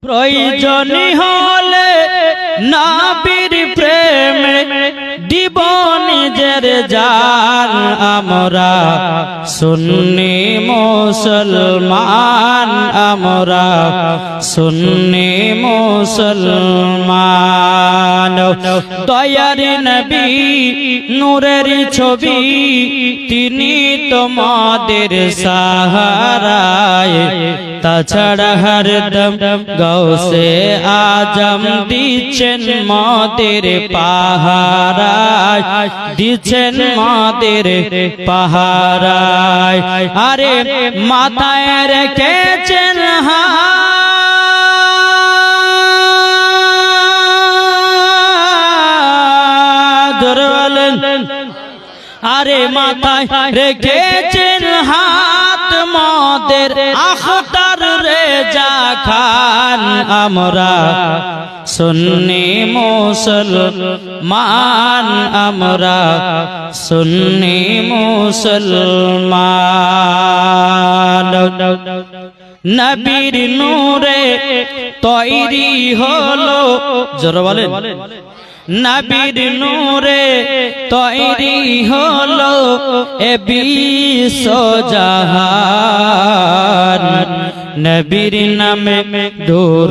প্রয়োজনী হলে নবীর প্রেমে দিব নিজের জান। আমরা সুন্নি মুসলমান, আমরা সুন্নি মুসলমান। দয়ার নবী নূরের ছবি, তিনি তোমাদের সাহারায়। তাছাড়া হরদম গৌসে আজম দিচ্ছেন মাদের পাহারায়, দিচ্ছেন মাদের পাহারায়। আরে মাথায় রেখেছেন আরে মাথায় রেখেছেন হাত মাদের আখতার রেজা খান। আমরা সুন্নি মুসলমান, আমরা সুন্নি মুসলমান। নবীর নূরে তৈরি হলো, জোরে বলেন, নবীর নূরে তৈরি হলো এ বিশ্বজাহান। নবীর নামে দূর